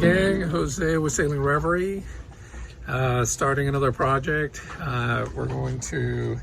there, Jose with Sailing Reverie, starting another project. We're going to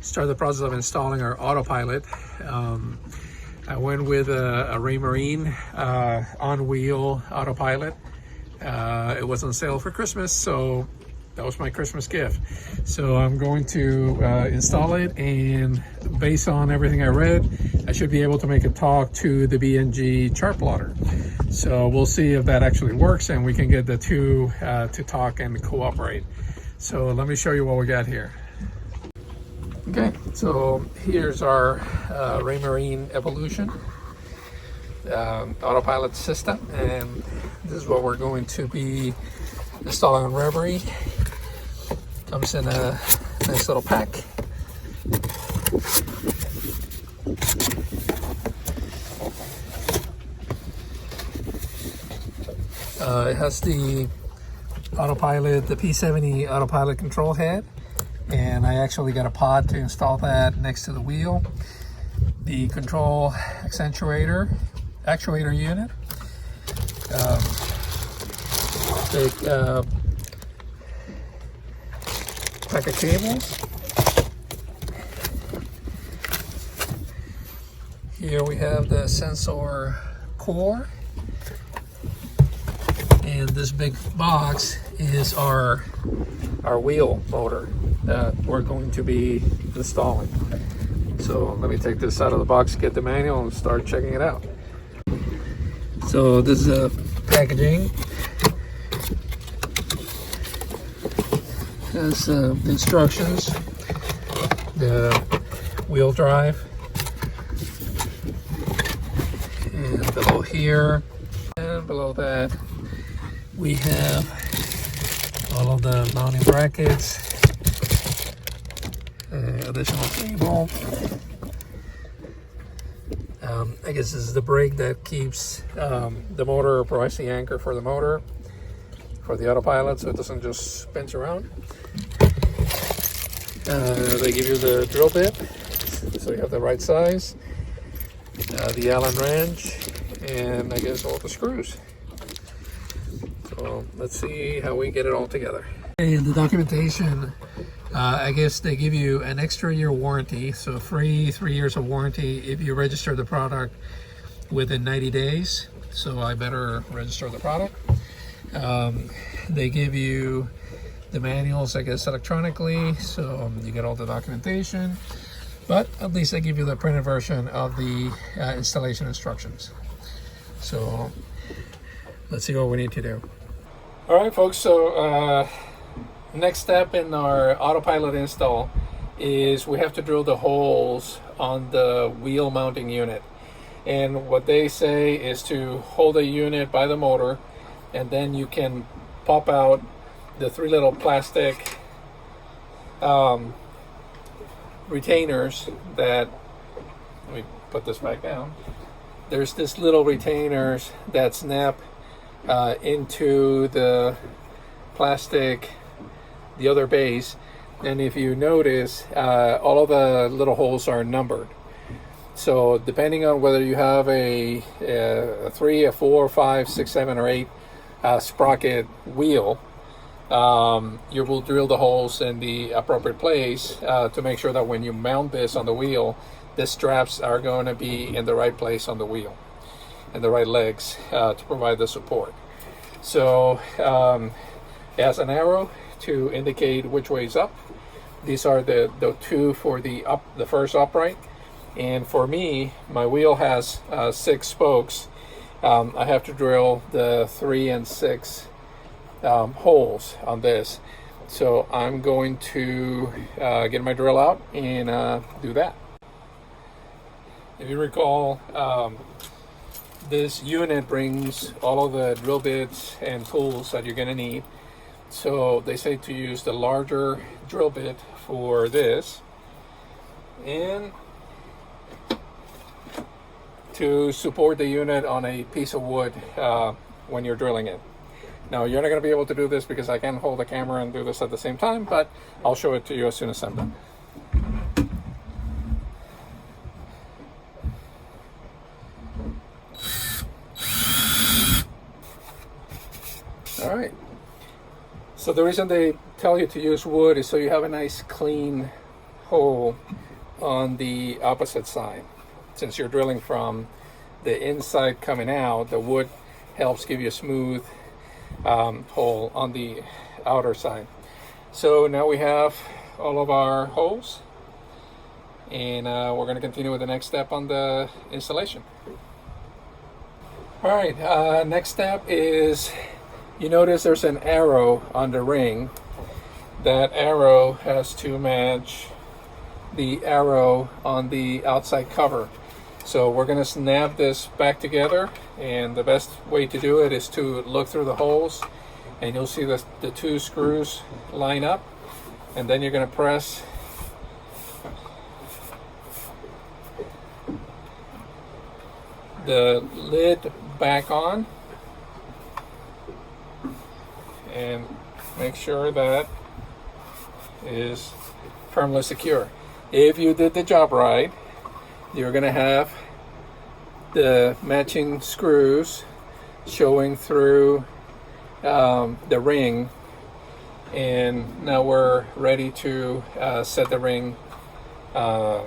start the process of installing our autopilot. I went with a Raymarine on-wheel autopilot. It was on sale for Christmas, so that was my Christmas gift. So I'm going to install it, and based on everything I read, I should be able to make it talk to the B&G Chartplotter. So we'll see if that actually works and we can get the two to talk and cooperate. So let me show you what we got here. Okay, so here's our Raymarine Evolution autopilot system, and this is what we're going to be installing on Reverie. Comes in a nice little pack. It has the autopilot, the P70 autopilot control head, and I actually got a pod to install that next to the wheel. The control actuator unit. Big pack of cables. Here we have the sensor core, and this big box is our wheel motor that we're going to be installing. So let me take this out of the box, get the manual, and start checking it out. So this is packaging. Has instructions, the wheel drive, and below here and below that we have all of the mounting brackets, additional cable. I guess this is the brake that keeps the motor, provides the anchor for the motor for the autopilot so it doesn't just spins around. They give you the drill bit so you have the right size, the Allen wrench, and I guess all the screws. So let's see how we get it all together. In the documentation, I guess they give you an extra year warranty, so free 3 years of warranty if you register the product within 90 days. So I better register the product. They give you the manuals, I guess, electronically, so you get all the documentation, but at least they give you the printed version of the installation instructions. So let's see what we need to do. All right, folks, so next step in our autopilot install is we have to drill the holes on the wheel mounting unit. And what they say is to hold the unit by the motor, and then you can pop out the 3 little plastic retainers that, let me put this back down. There's this little retainers that snap into the plastic, the other base, and if you notice, all of the little holes are numbered. So depending on whether you have a 3, a 4, 5, 6, 7, or 8 sprocket wheel, you will drill the holes in the appropriate place to make sure that when you mount this on the wheel, the straps are going to be in the right place on the wheel and the right legs to provide the support. So it has an arrow to indicate which way is up. These are the 2 for the first upright, and for me, my wheel has 6 spokes. I have to drill the 3 and 6 holes on this. So I'm going to get my drill out and do that. If you recall, this unit brings all of the drill bits and tools that you're going to need. So they say to use the larger drill bit for this, and to support the unit on a piece of wood when you're drilling it. Now, you're not going to be able to do this because I can't hold the camera and do this at the same time, but I'll show it to you as soon as I'm done. All right. So the reason they tell you to use wood is so you have a nice clean hole on the opposite side. Since you're drilling from the inside coming out, the wood helps give you a smooth hole on the outer side. So now we have all of our holes, and we're going to continue with the next step on the installation. All right, next step is, you notice there's an arrow on the ring. That arrow has to match the arrow on the outside cover. So we're going to snap this back together, and the best way to do it is to look through the holes, and you'll see the two screws line up, and then you're going to press the lid back on and make sure that is firmly secure. If you did the job right, you're going to have the matching screws showing through the ring, and now we're ready to set the ring up.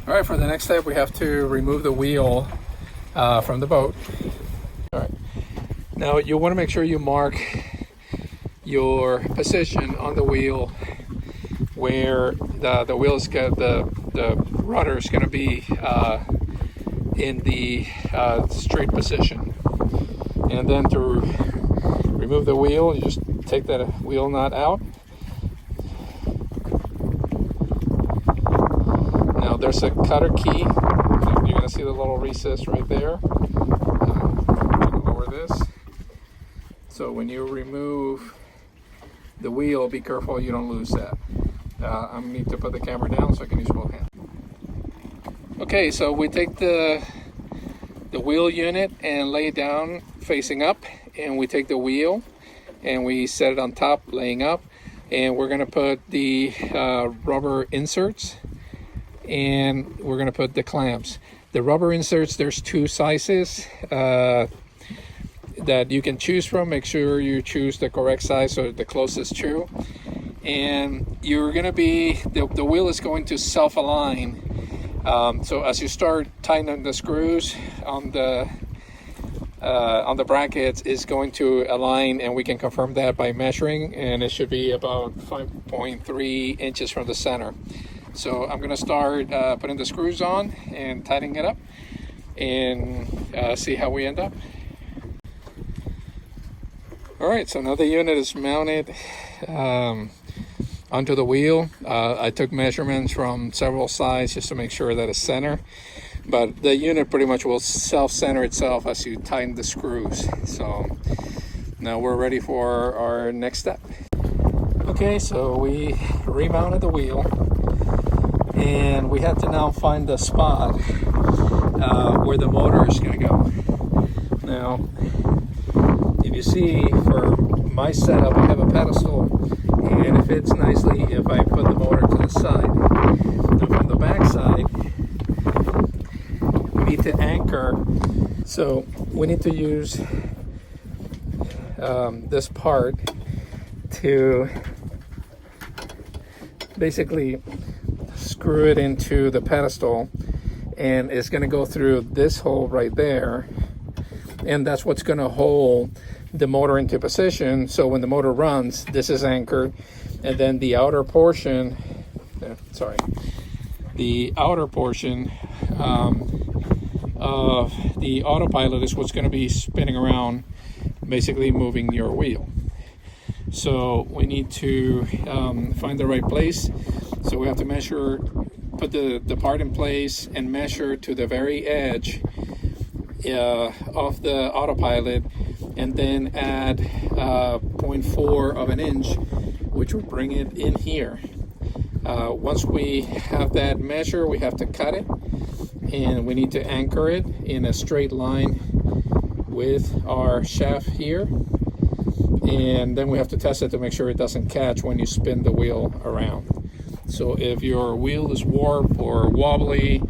All right, for the next step, we have to remove the wheel from the boat. All right, now you want to make sure you mark your position on the wheel where the wheel's got the rudder is going to be in the straight position. And then to remove the wheel, you just take that wheel nut out. Now there's a cutter key. You're going to see the little recess right there. Lower this. So when you remove the wheel, be careful you don't lose that. I need to put the camera down so I can use both hands. Okay, so we take the wheel unit and lay it down facing up, and we take the wheel and we set it on top laying up, and we're going to put the rubber inserts, and we're going to put the clamps. The rubber inserts, there's two sizes that you can choose from. Make sure you choose the correct size or the closest to, and you're going to be the wheel is going to self-align. So as you start tightening the screws on the brackets, is going to align, and we can confirm that by measuring, and it should be about 5.3 inches from the center. So I'm going to start putting the screws on and tightening it up, and see how we end up. All right, so now the unit is mounted onto the wheel. I took measurements from several sides just to make sure that it's center, but the unit pretty much will self-center itself as you tighten the screws. So now we're ready for our next step. Okay, so we remounted the wheel, and we have to now find the spot where the motor is going to go. Now, if you see, for my setup, I have a pedestal, and it fits nicely if I put the motor to the side. Now from the back side, we need to anchor, so we need to use this part to basically screw it into the pedestal, and it's going to go through this hole right there, and that's what's going to hold the motor into position. So when the motor runs, this is anchored, and then the outer portion the outer portion of the autopilot is what's going to be spinning around, basically moving your wheel. So we need to find the right place. So we have to measure, put the part in place and measure to the very edge of the autopilot, and then add 0.4 of an inch, which will bring it in here. Once we have that measure, we have to cut it, and we need to anchor it in a straight line with our shaft here, and then we have to test it to make sure it doesn't catch when you spin the wheel around. So if your wheel is warped or wobbly,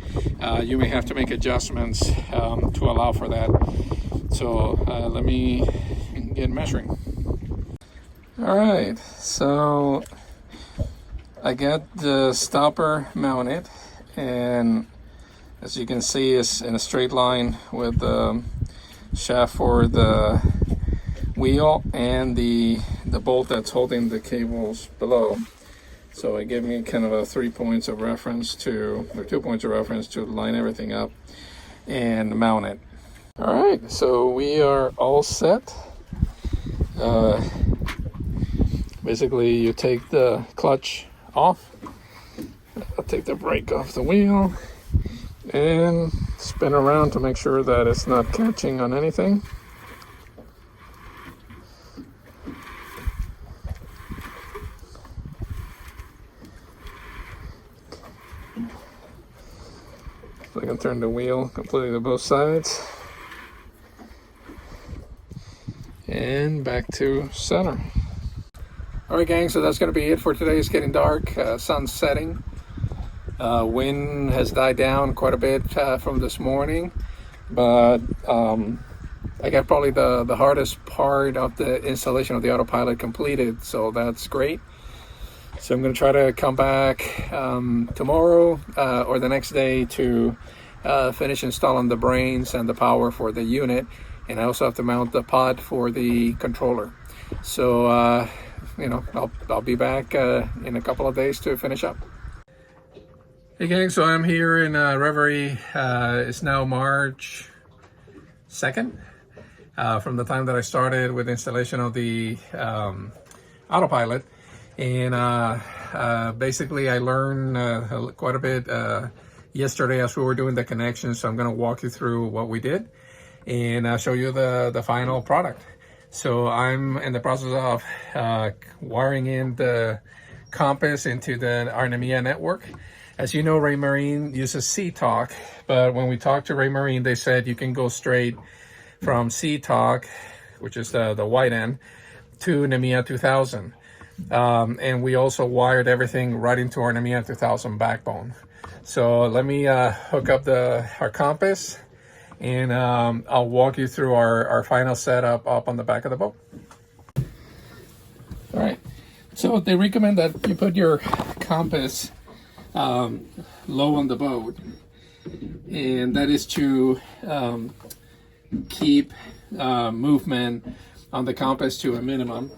you may have to make adjustments to allow for that. So let me get measuring. All right, so I got the stopper mounted, and as you can see, it's in a straight line with the shaft for the wheel and the bolt that's holding the cables below. So it gave me kind of a 3 points of reference to, or 2 points of reference to line everything up and mount it. All right, so we are all set. Basically, you take the clutch off, I'll take the brake off the wheel, and spin around to make sure that it's not catching on anything. So I can turn the wheel completely to both sides. And back to center. All right, gang, so that's going to be it for today. It's getting dark, sun's setting. Wind has died down quite a bit from this morning, but I got probably the hardest part of the installation of the autopilot completed, so that's great. So I'm going to try to come back tomorrow or the next day to finish installing the brains and the power for the unit, and I also have to mount the pod for the controller. So you know, I'll be back in a couple of days to finish up. Hey gang, so I'm here in Reverie. It's now March 2nd. From the time that I started with installation of the autopilot, and basically I learned quite a bit yesterday as we were doing the connection. So I'm going to walk you through what we did and I'll show you the final product. So I'm in the process of wiring in the compass into the NMEA network. As you know, Raymarine uses SeaTalk, but when we talked to Raymarine, they said you can go straight from SeaTalk, which is the white end, to NMEA 2000. And we also wired everything right into our NMEA 2000 backbone. So let me hook up our compass, and I'll walk you through our final setup up on the back of the boat. All right, so they recommend that you put your compass low on the boat, and that is to keep movement on the compass to a minimum.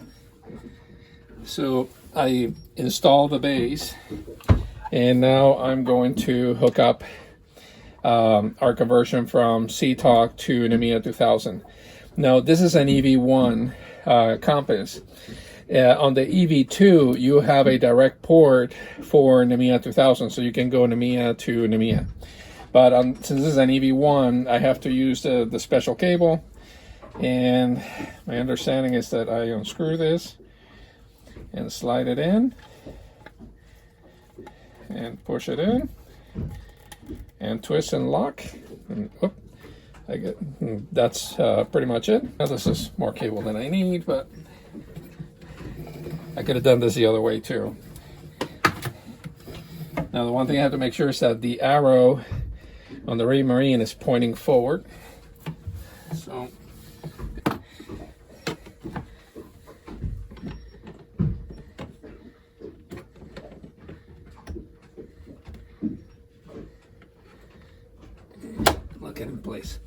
So I install the base, and now I'm going to hook up our conversion from SeaTalk to NMEA 2000. Now this is an EV1 compass. On the EV2, you have a direct port for NMEA 2000, so you can go NMEA to NMEA. But since this is an EV1, I have to use the special cable, and my understanding is that I unscrew this and slide it in and push it in and twist and lock, and that's pretty much it. Now this is more cable than I need, but I could have done this the other way too. Now the one thing I have to make sure is that the arrow on the Raymarine is pointing forward. So lock it in place.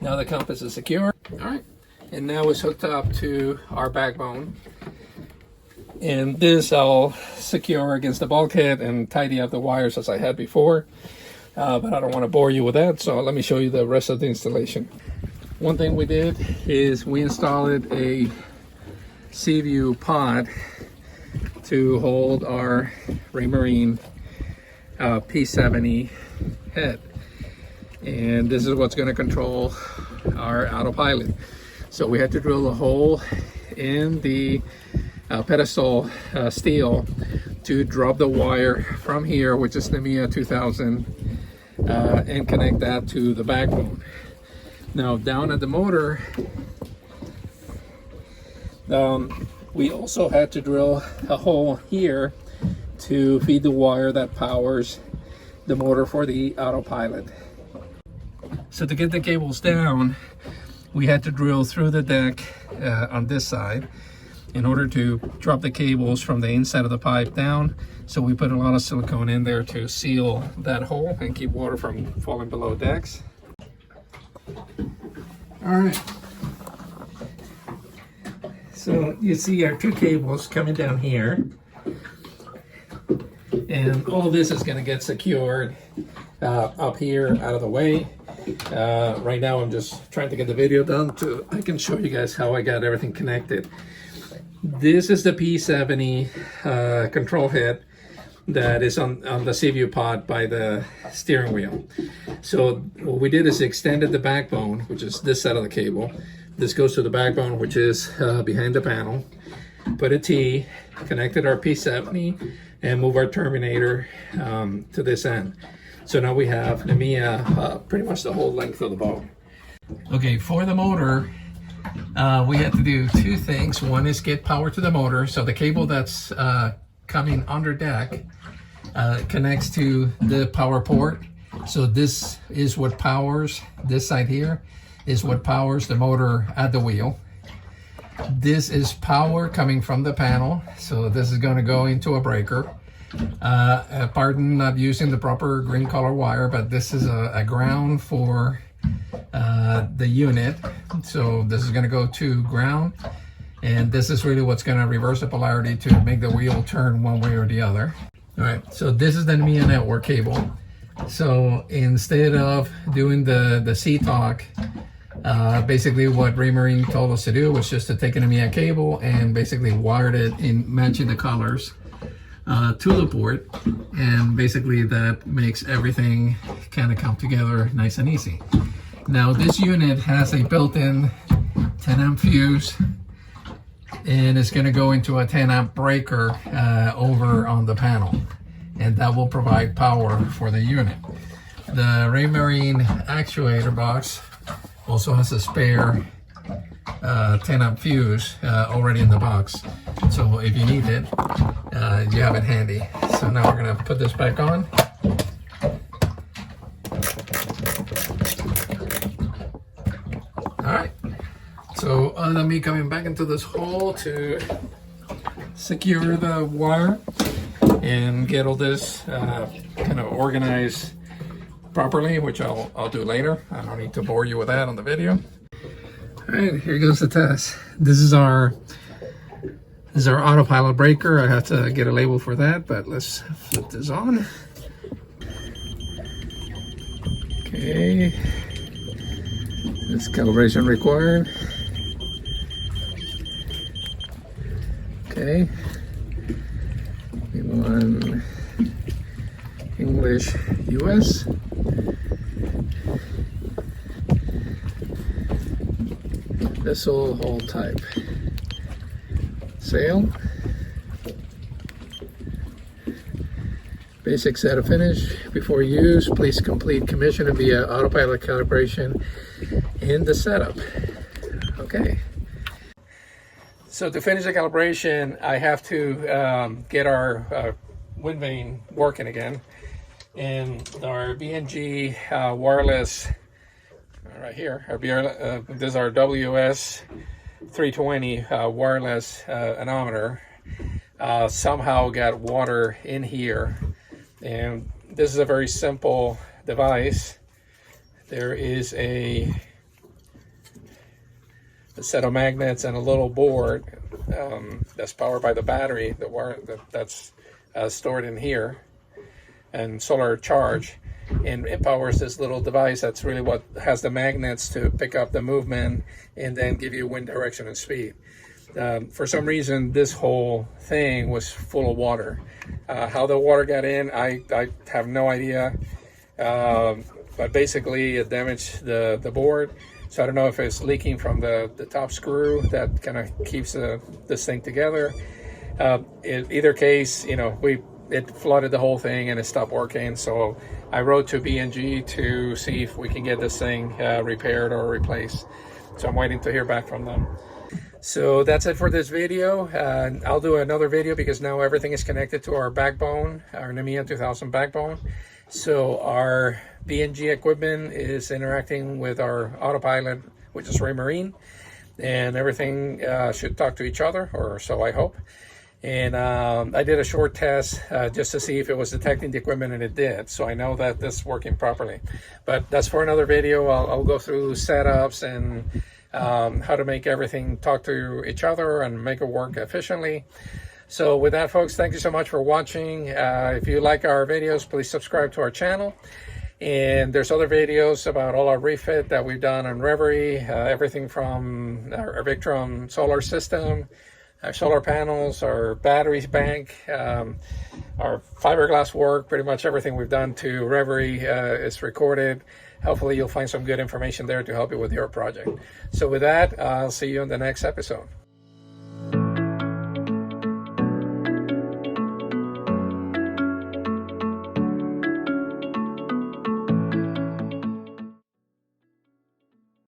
Now the compass is secure. All right, and now it's hooked up to our backbone. And this I'll secure against the bulkhead and tidy up the wires as I had before. But I don't want to bore you with that, so let me show you the rest of the installation. One thing we did is we installed a Seaview pod to hold our Raymarine P70 head. And this is what's going to control our autopilot. So we had to drill a hole in the pedestal steel to drop the wire from here, which is the NMEA 2000, and connect that to the backbone. Now down at the motor, we also had to drill a hole here to feed the wire that powers the motor for the autopilot. So to get the cables down, we had to drill through the deck on this side in order to drop the cables from the inside of the pipe down. So we put a lot of silicone in there to seal that hole and keep water from falling below decks. All right. So you see our two cables coming down here. And all this is going to get secured up here out of the way. Right now I'm just trying to get the video done so I can show you guys how I got everything connected. This is the P70 control head that is on the Seaview pod by the steering wheel. So what we did is extended the backbone, which is this side of the cable. This goes to the backbone, which is behind the panel. Put a T, connected our P70, and move our terminator to this end. So now we have NMEA pretty much the whole length of the boat. Okay, for the motor, we had to do two things. One is get power to the motor. So the cable that's coming under deck connects to the power port. So this is what powers, this side here is what powers the motor at the wheel. This is power coming from the panel. So this is going to go into a breaker. Pardon not using the proper green color wire, but this is a ground for the unit. So this is going to go to ground, and this is really what's going to reverse the polarity to make the wheel turn one way or the other. All right, so this is the NMEA network cable. So instead of doing the SeaTalk, basically what Raymarine told us to do was just to take an NMEA cable and basically wired it in matching the colors to the port, and basically that makes everything kind of come together nice and easy. Now this unit has a built-in 10 amp fuse, and it's going to go into a 10 amp breaker over on the panel, and that will provide power for the unit. The Raymarine actuator box also has a spare 10 amp fuse already in the box, so if you need it, you have it handy. So now we're going to put this back on. Alright, so other than me coming back into this hole to secure the wire and get all this kind of organized properly, which I'll do later. I don't need to bore you with that on the video. Alright, here goes the test. This is our autopilot breaker. I have to get a label for that, but let's flip this on. Okay. This calibration required. Okay. We want English US. Vessel hull type. Sail. Basic set of finish. Before use, please complete commission via autopilot calibration in the setup. Okay. So to finish the calibration, I have to get our wind vane working again. And our B&G wireless, right here, this is our WS 320 wireless anemometer. Somehow got water in here. And this is a very simple device. There is a set of magnets and a little board that's powered by the battery that's stored in here, and solar charge, and it powers this little device that's really what has the magnets to pick up the movement and then give you wind direction and speed. For some reason this whole thing was full of water. How the water got in, I have no idea, but basically it damaged the board. So I don't know if it's leaking from the top screw that kind of keeps this thing together. In either case, you know, it flooded the whole thing and it stopped working. So I wrote to B&G to see if we can get this thing repaired or replaced. So I'm waiting to hear back from them. So that's it for this video. I'll do another video because now everything is connected to our backbone, our NMEA 2000 backbone. So our B&G equipment is interacting with our autopilot which is Raymarine, and everything should talk to each other, or so I hope. And I did a short test just to see if it was detecting the equipment, and it did. So I know that this is working properly. But that's for another video. I'll go through setups and how to make everything talk to each other and make it work efficiently. So with that, folks, thank you so much for watching. If you like our videos, please subscribe to our channel. And there's other videos about all our refit that we've done on Reverie, everything from our Victron solar system, our solar panels, our batteries bank, our fiberglass work, pretty much everything we've done to Reverie is recorded. Hopefully you'll find some good information there to help you with your project. So with that, I'll see you in the next episode.